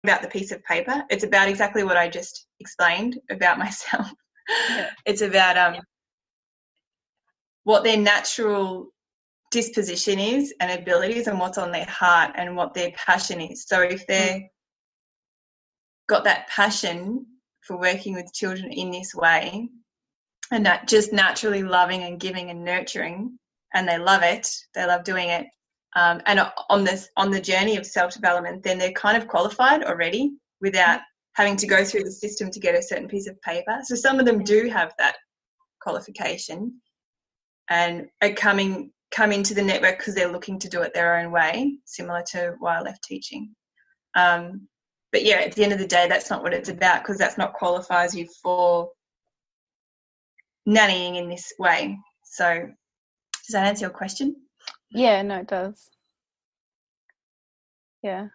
about the piece of paper. It's about exactly what I just explained about myself. Yeah. It's about what their natural disposition is and abilities and what's on their heart and what their passion is. So if they've got that passion for working with children in this way and that just naturally loving and giving and nurturing, and they love it, they love doing it, and on the journey of self-development, then they're kind of qualified already without having to go through the system to get a certain piece of paper. So some of them do have that qualification and are come into the network because they're looking to do it their own way, similar to why I left teaching. But yeah, at the end of the day, that's not what it's about, because that's not qualifies you for nannying in this way. So does that answer your question? Yeah, no, it does. Yeah.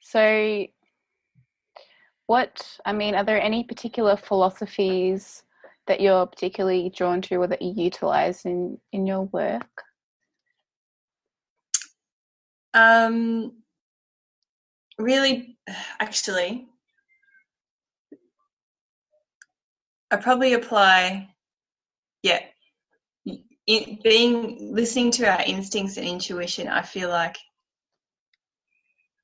So are there any particular philosophies that you're particularly drawn to or that you utilise in your work? Really, actually, I probably apply, listening to our instincts and intuition, I feel like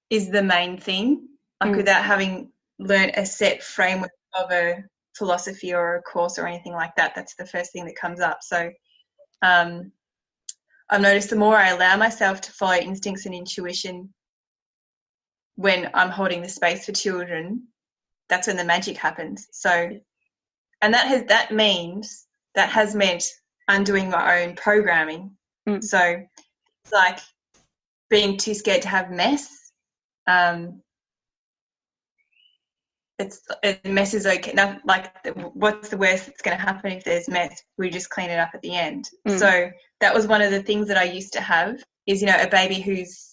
is the main thing. Like without having learned a set framework of a philosophy or a course or anything like that, that's the first thing that comes up. So I've noticed the more I allow myself to follow instincts and intuition when I'm holding the space for children, that's when the magic happens. So, and that has meant undoing my own programming. So it's like being too scared to have mess. Mess is okay. Now, like, what's the worst that's going to happen if there's mess? We just clean it up at the end. So that was one of the things that I used to have is, a baby who's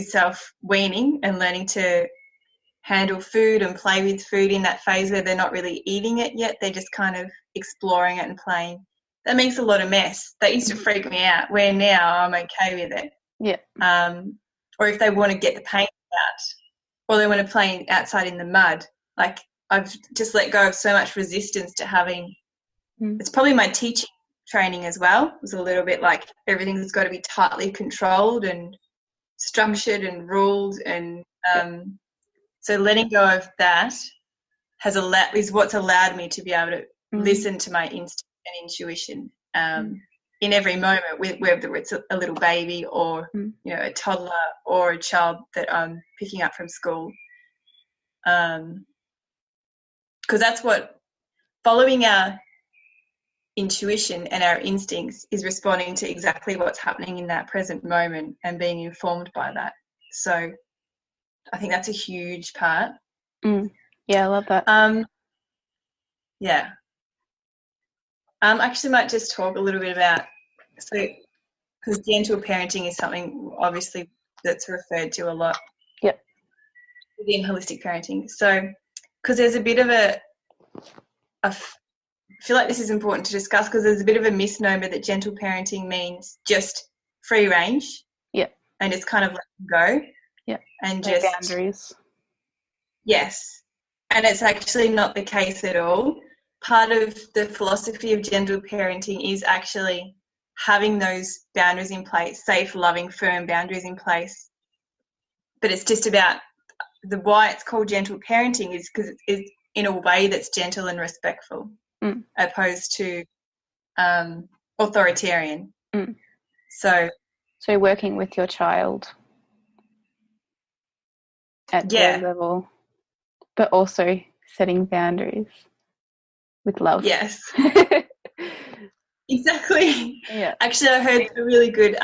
self-weaning and learning to handle food and play with food in that phase where they're not really eating it yet. They're just kind of exploring it and playing. That makes a lot of mess. That used to freak me out, where now I'm okay with it. Yeah. Or if they want to get the paint out, or they want to play outside in the mud, like I've just let go of so much resistance to having. It's probably my teaching training as well. It was a little bit like everything's got to be tightly controlled and structured and ruled, and so letting go of that is what's allowed me to be able to listen to my instinct and intuition in every moment, whether it's a little baby or a toddler or a child that I'm picking up from school, because that's what following our intuition and our instincts is, responding to exactly what's happening in that present moment and being informed by that. So I think that's a huge part. Yeah, I love that. Yeah. Actually might just talk a little bit about, because gentle parenting is something obviously that's referred to a lot within holistic parenting. So because there's a bit of I feel like this is important to discuss, because there's a bit of a misnomer that gentle parenting means just free range and it's kind of letting go and no just boundaries. Yes, and it's actually not the case at all. Part of the philosophy of gentle parenting is actually having those boundaries in place, safe, loving, firm boundaries in place. But it's just about why it's called gentle parenting is because it's in a way that's gentle and respectful, opposed to authoritarian. So working with your child at their level, but also setting boundaries with love. Yes. Exactly. Yeah. Actually, I heard a really good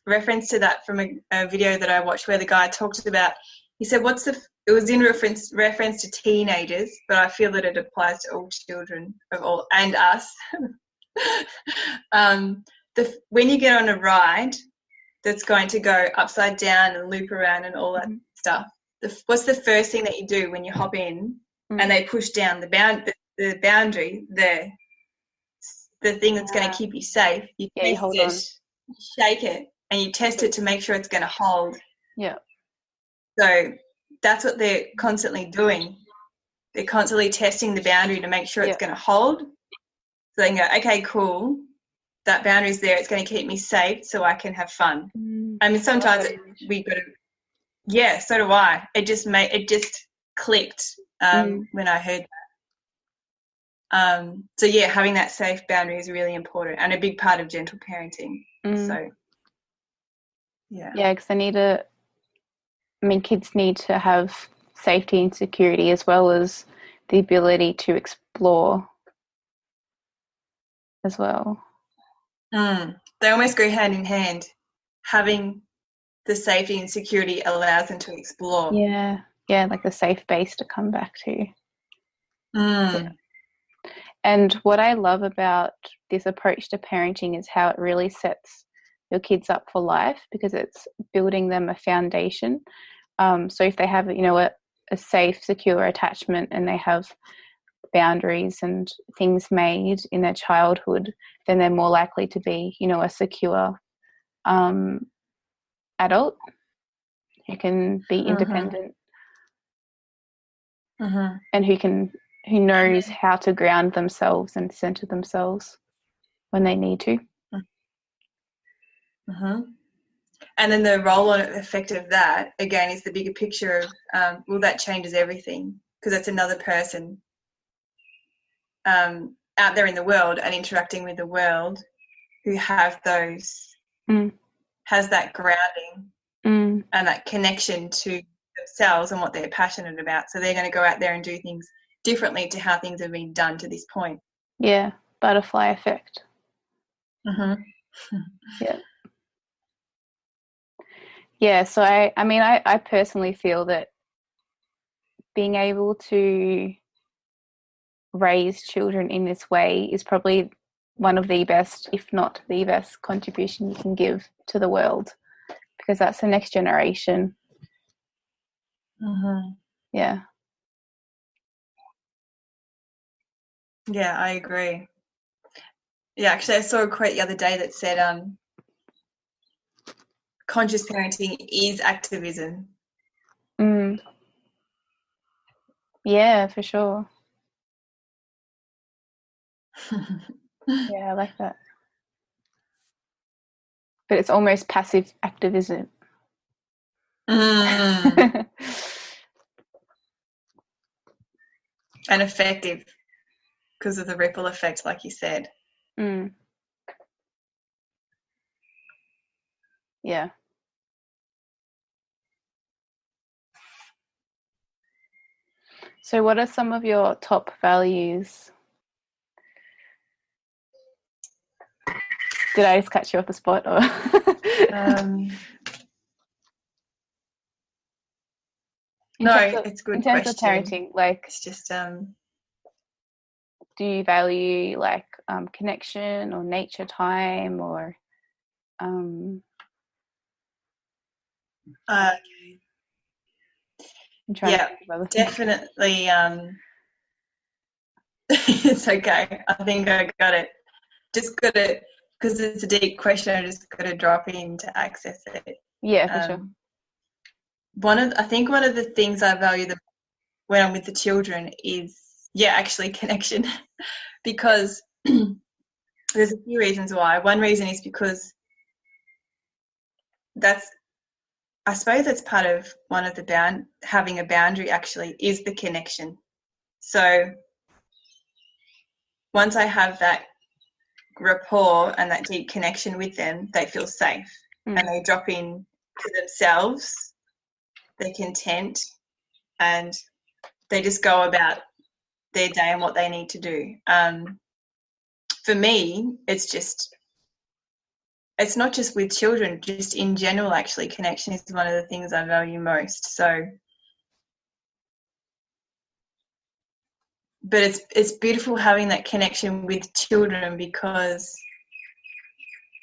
reference to that from a video that I watched where the guy talked about, he said, it was in reference to teenagers, but I feel that it applies to all children of all, and us. When you get on a ride that's going to go upside down and loop around and all that stuff, what's the first thing that you do when you hop in and they push down the boundary, the thing that's going to keep you safe? You hold it, you shake it, and you test it to make sure it's going to hold. Yeah. So that's what they're constantly doing. They're constantly testing the boundary to make sure it's going to hold. So they can go, okay, cool, that boundary's there. It's going to keep me safe so I can have fun. I mean, sometimes we got to, yeah, so do I. It just clicked when I heard that. So, yeah, having that safe boundary is really important and a big part of gentle parenting. So, yeah. Yeah, because kids need to have safety and security as well as the ability to explore as well. They almost go hand in hand. Having the safety and security allows them to explore. Yeah, like the safe base to come back to. Yeah. And what I love about this approach to parenting is how it really sets your kids up for life, because it's building them a foundation. So if they have, a safe, secure attachment and they have boundaries and things made in their childhood, then they're more likely to be, a secure adult who can be independent and who knows how to ground themselves and center themselves when they need to. And then the roll-on effect of that, again, is the bigger picture of, that changes everything, because it's another person out there in the world and interacting with the world who has that grounding and that connection to themselves and what they're passionate about. So they're going to go out there and do things differently to how things have been done to this point. Yeah, butterfly effect. Yeah. Yeah, so I personally feel that being able to raise children in this way is probably one of the best, if not the best, contribution you can give to the world, because that's the next generation. Yeah. Yeah, I agree. Yeah, actually, I saw a quote the other day that said, conscious parenting is activism. Yeah, for sure. Yeah, I like that. But it's almost passive activism. And effective because of the ripple effect, like you said. Yeah. So what are some of your top values? Did I just catch you off the spot? Or it's a good in terms question. of parenting, like, it's just do you value like connection or nature time or definitely it's okay. I think I got it. Just got to, because it's a deep question, I just got to drop in to access it. Yeah, for sure. I think one of the things I value when I'm with the children is, actually connection, because there's a few reasons why. One reason is because I suppose that's part of one of the having a boundary actually is the connection. So once I have that rapport and that deep connection with them, they feel safe and they drop in to themselves, they're content, and they just go about their day and what they need to do. For me, it's not just with children, just in general, actually, connection is one of the things I value most. So, but it's beautiful having that connection with children because,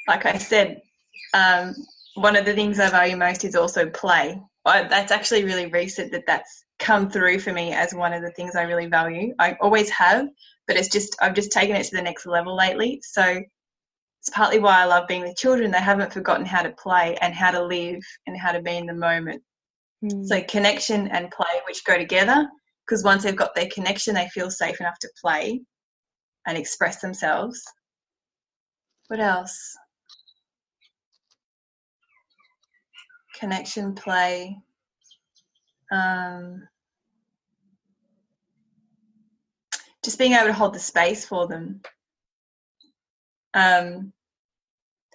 like I said, one of the things I value most is also play. That's actually really recent that's come through for me as one of the things I really value. I always have, but I've just taken it to the next level lately. So it's partly why I love being with children. They haven't forgotten how to play and how to live and how to be in the moment. So connection and play, which go together, because once they've got their connection, they feel safe enough to play and express themselves. What else? Connection, play. Just being able to hold the space for them.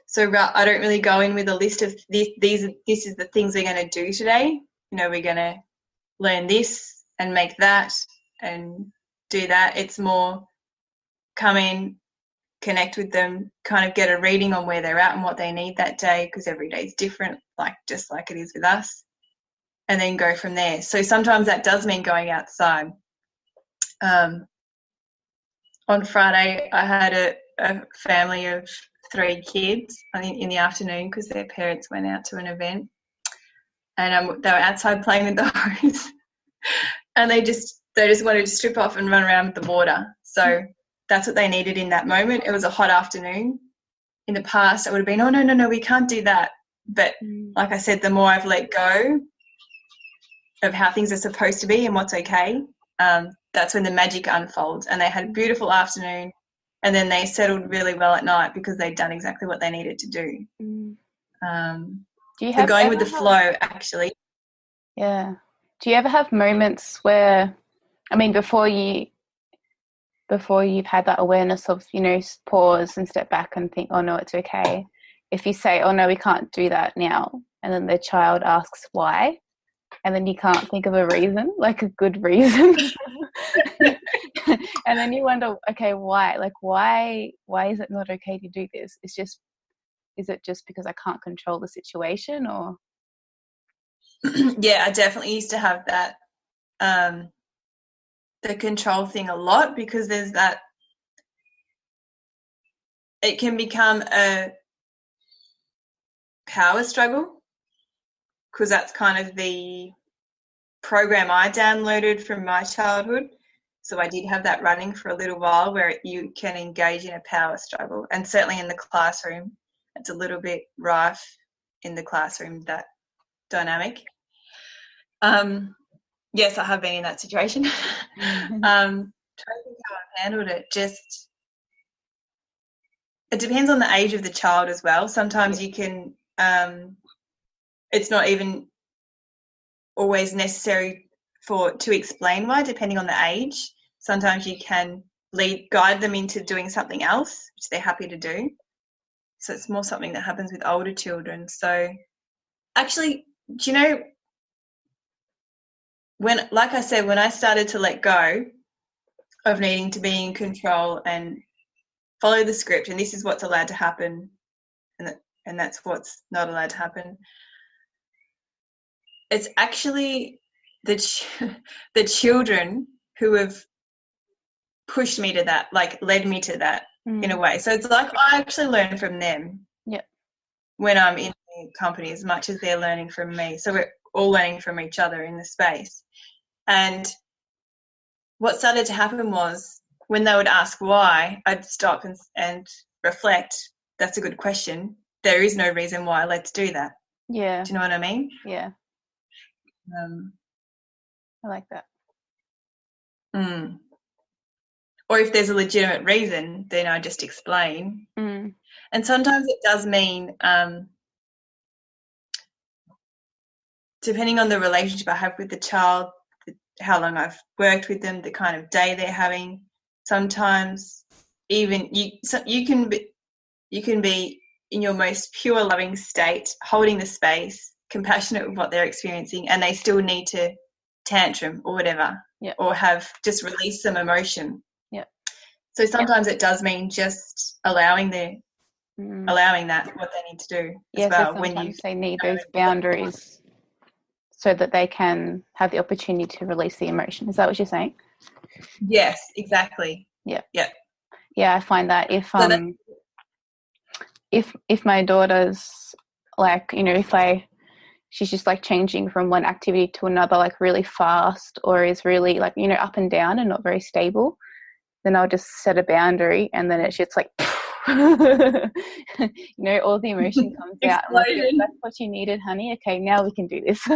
So I don't really go in with a list of this is the things we're going to do today. You know, we're going to learn this and make that and do that. It's more come in, connect with them, kind of get a reading on where they're at and what they need that day, because every day is different, just like it is with us, and then go from there. So sometimes that does mean going outside. On Friday, I had a family of 3 kids, I think, in the afternoon, because their parents went out to an event, and they were outside playing with the hose, and they just wanted to strip off and run around with the water. So that's what they needed in that moment. It was a hot afternoon. In the past, it would have been, oh, no, we can't do that. But like I said, the more I've let go of how things are supposed to be and what's okay, that's when the magic unfolds. And they had a beautiful afternoon, and then they settled really well at night because they'd done exactly what they needed to do. Do you have going with the flow, actually. Yeah. Do you ever have moments where, I mean, before you've had that awareness of, you know, pause and step back and think, oh no, it's okay. If you say, oh no, we can't do that now, and then the child asks why, and then you can't think of a reason, like a good reason. And then you wonder, okay, why? Like, why is it not okay to do this? Is it just because I can't control the situation, or? Yeah, I definitely used to have that, the control thing a lot, because there's that, it can become a power struggle, because that's kind of the program I downloaded from my childhood. So I did have that running for a little while, where you can engage in a power struggle. And certainly in the classroom, it's a little bit rife in the classroom, that dynamic. Yes, I have been in that situation. Trying to think how I've handled it. Just, it depends on the age of the child as well. Sometimes you can, it's not even always necessary to explain why, depending on the age. Sometimes you can guide them into doing something else, which they're happy to do. So it's more something that happens with older children. So actually, do you know, like I said, when I started to let go of needing to be in control and follow the script, and this is what's allowed to happen, and that's what's not allowed to happen, it's actually the children who have pushed me to that, like led me to that in a way. So it's like I actually learn from them when I'm in the company as much as they're learning from me. So we're all learning from each other in the space. And what started to happen was, when they would ask why, I'd stop and reflect. That's a good question. There is no reason why. Let's do that. Yeah. Do you know what I mean? Yeah. I like that. Or if there's a legitimate reason, then I just explain. And sometimes it does mean, depending on the relationship I have with the child, how long I've worked with them, the kind of day they're having, sometimes even you can be in your most pure loving state, holding the space, compassionate with what they're experiencing, and they still need to tantrum or whatever, or have just release some emotion. So sometimes it does mean just allowing that what they need to do as well. So sometimes they need those boundaries so that they can have the opportunity to release the emotion. Is that what you're saying? Yes, exactly. Yeah. I find that if my daughter's like, you know, she's just like changing from one activity to another like really fast, or is really like, you know, up and down and not very stable, then I'll just set a boundary, and then it's just like all the emotion comes out. I'm like, yeah, that's what you needed, honey. Okay, now we can do this.